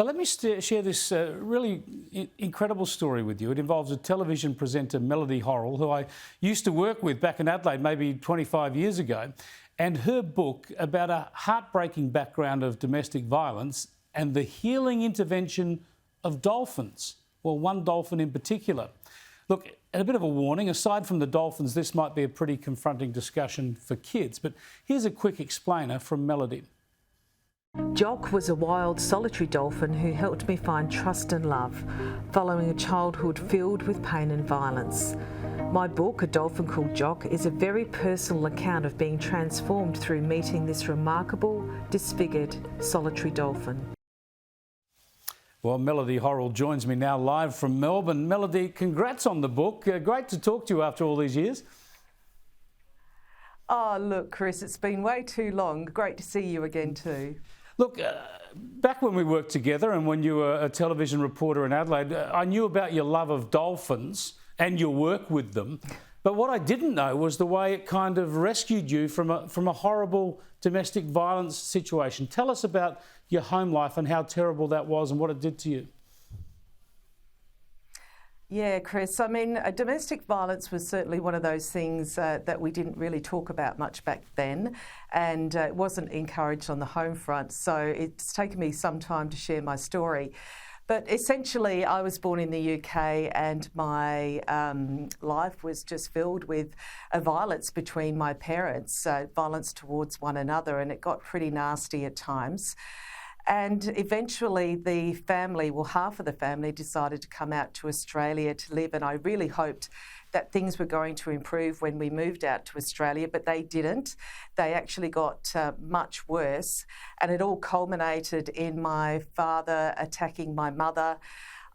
So let me share this really incredible story with you. It involves a television presenter, Melody Horrill, who I used to work with back in Adelaide maybe 25 years ago, and her book about a heartbreaking background of domestic violence and the healing intervention of dolphins. Well, one dolphin in particular. Look, a bit of a warning, aside from the dolphins, this might be a pretty confronting discussion for kids, but here's a quick explainer from Melody. Jock was a wild, solitary dolphin who helped me find trust and love, following a childhood filled with pain and violence. My book, A Dolphin Called Jock, is a very personal account of being transformed through meeting this remarkable, disfigured, solitary dolphin. Well, Melody Horrill joins me now live from Melbourne. Melody, congrats on the book. Great to talk to you after all these years. Oh, look, Chris, it's been way too long. Great to see you again too. Look, back when we worked together and when you were a television reporter in Adelaide, I knew about your love of dolphins and your work with them. But what I didn't know was the way it kind of rescued you from a horrible domestic violence situation. Tell us about your home life and how terrible that was and what it did to you. Yeah, Chris, I mean, domestic violence was certainly one of those things that we didn't really talk about much back then, and it wasn't encouraged on the home front, so it's taken me some time to share my story. But essentially, I was born in the UK and my life was just filled with violence between my parents, violence towards one another, and it got pretty nasty at times. And eventually the family, well, half of the family decided to come out to Australia to live, and I really hoped that things were going to improve when we moved out to Australia, but they didn't. They actually got much worse, and it all culminated in my father attacking my mother.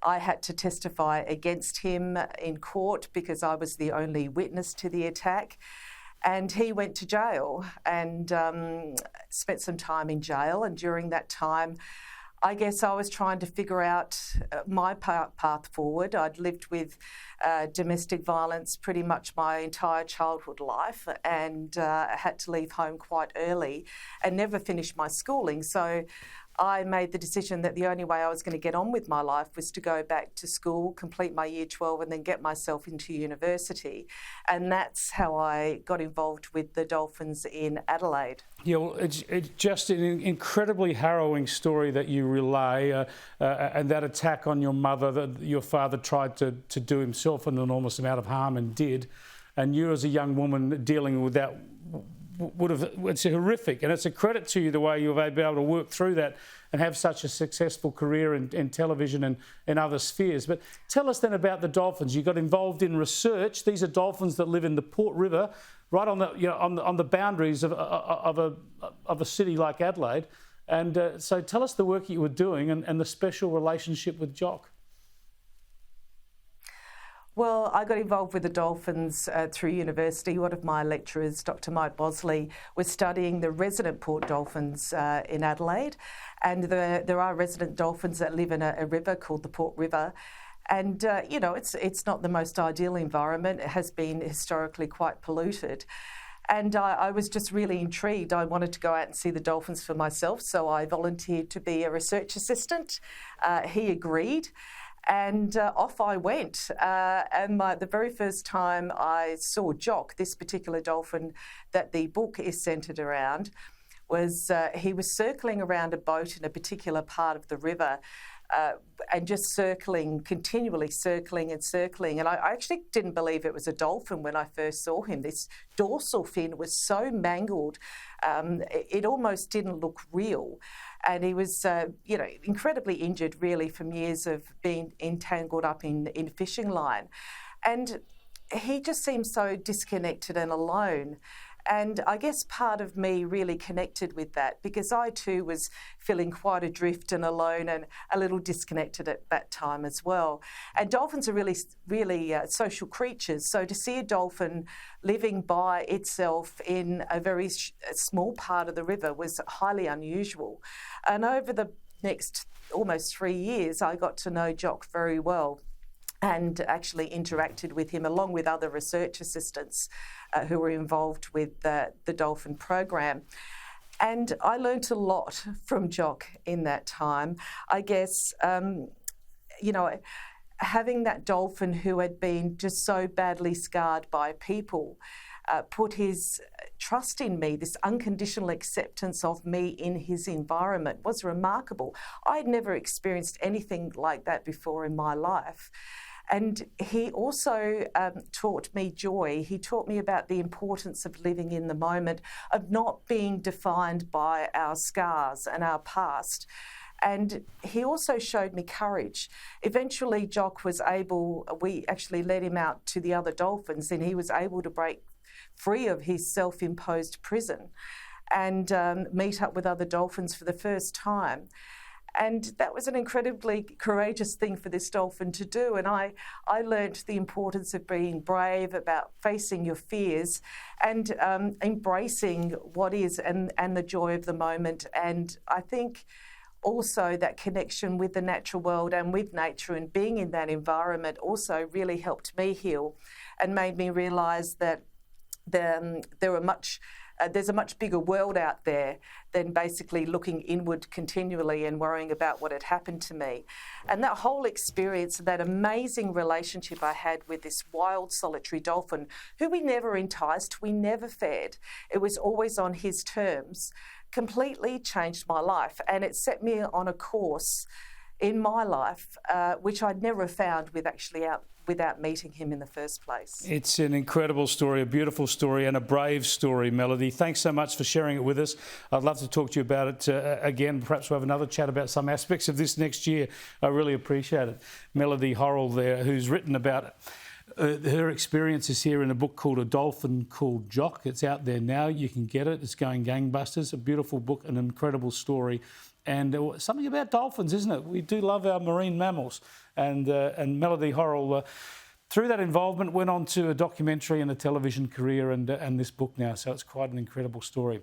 I had to testify against him in court because I was the only witness to the attack. And he went to jail and spent some time in jail. And during that time, I guess I was trying to figure out my path forward. I'd lived with domestic violence pretty much my entire childhood life, and had to leave home quite early and never finished my schooling. So I made the decision that the only way I was going to get on with my life was to go back to school, complete my year 12 and then get myself into university. And that's how I got involved with the dolphins in Adelaide. Yeah, well, it's just an incredibly harrowing story that you relay, and that attack on your mother that your father tried to do himself an enormous amount of harm and did. And you as a young woman dealing with that it's horrific, and it's a credit to you the way you've been able to work through that and have such a successful career in television and in other spheres. But tell us then about the dolphins. You got involved in research. These are dolphins that live in the Port River, right on the on the boundaries of a city like Adelaide. And so tell us the work you were doing and the special relationship with Jock. Well, I got involved with the dolphins through university. One of my lecturers, Dr. Mike Bosley, was studying the resident port dolphins in Adelaide. And there are resident dolphins that live in a river called the Port River. And, it's not the most ideal environment. It has been historically quite polluted. And I was just really intrigued. I wanted to go out and see the dolphins for myself, so I volunteered to be a research assistant. He agreed. And off I went. And the very first time I saw Jock, this particular dolphin that the book is centred around, was he was circling around a boat in a particular part of the river and just continually circling and circling. And I actually didn't believe it was a dolphin when I first saw him. This dorsal fin was so mangled, it almost didn't look real. And he was, incredibly injured, really, from years of being entangled up in fishing line. And he just seemed so disconnected and alone. And I guess part of me really connected with that because I too was feeling quite adrift and alone and a little disconnected at that time as well. And dolphins are really, really social creatures. So to see a dolphin living by itself in a very small part of the river was highly unusual. And over the next almost 3 years, I got to know Jock very well and actually interacted with him along with other research assistants who were involved with the dolphin program. And I learnt a lot from Jock in that time. I guess, you know, having that dolphin who had been just so badly scarred by people put his trust in me, this unconditional acceptance of me in his environment was remarkable. I'd never experienced anything like that before in my life. And he also taught me joy. He taught me about the importance of living in the moment, of not being defined by our scars and our past. And he also showed me courage. Eventually, Jock was able, we actually let him out to the other dolphins, and he was able to break free of his self-imposed prison and meet up with other dolphins for the first time. And that was an incredibly courageous thing for this dolphin to do. And I learnt the importance of being brave, about facing your fears and embracing what is and the joy of the moment. And I think also that connection with the natural world and with nature and being in that environment also really helped me heal and made me realise that there's a much bigger world out there than basically looking inward continually and worrying about what had happened to me. And that whole experience, that amazing relationship I had with this wild solitary dolphin, who we never enticed, we never fed, it was always on his terms, completely changed my life. And it set me on a course in my life, which I'd never found without meeting him in the first place. It's an incredible story, a beautiful story and a brave story, Melody. Thanks so much for sharing it with us. I'd love to talk to you about it again. Perhaps we'll have another chat about some aspects of this next year. I really appreciate it. Melody Horrill there, who's written about her experiences here in a book called A Dolphin Called Jock. It's out there now. You can get it. It's going gangbusters. A beautiful book, an incredible story. And something about dolphins, isn't it? We do love our marine mammals. And Melody Horrill, through that involvement, went on to a documentary and a television career and this book now. So it's quite an incredible story.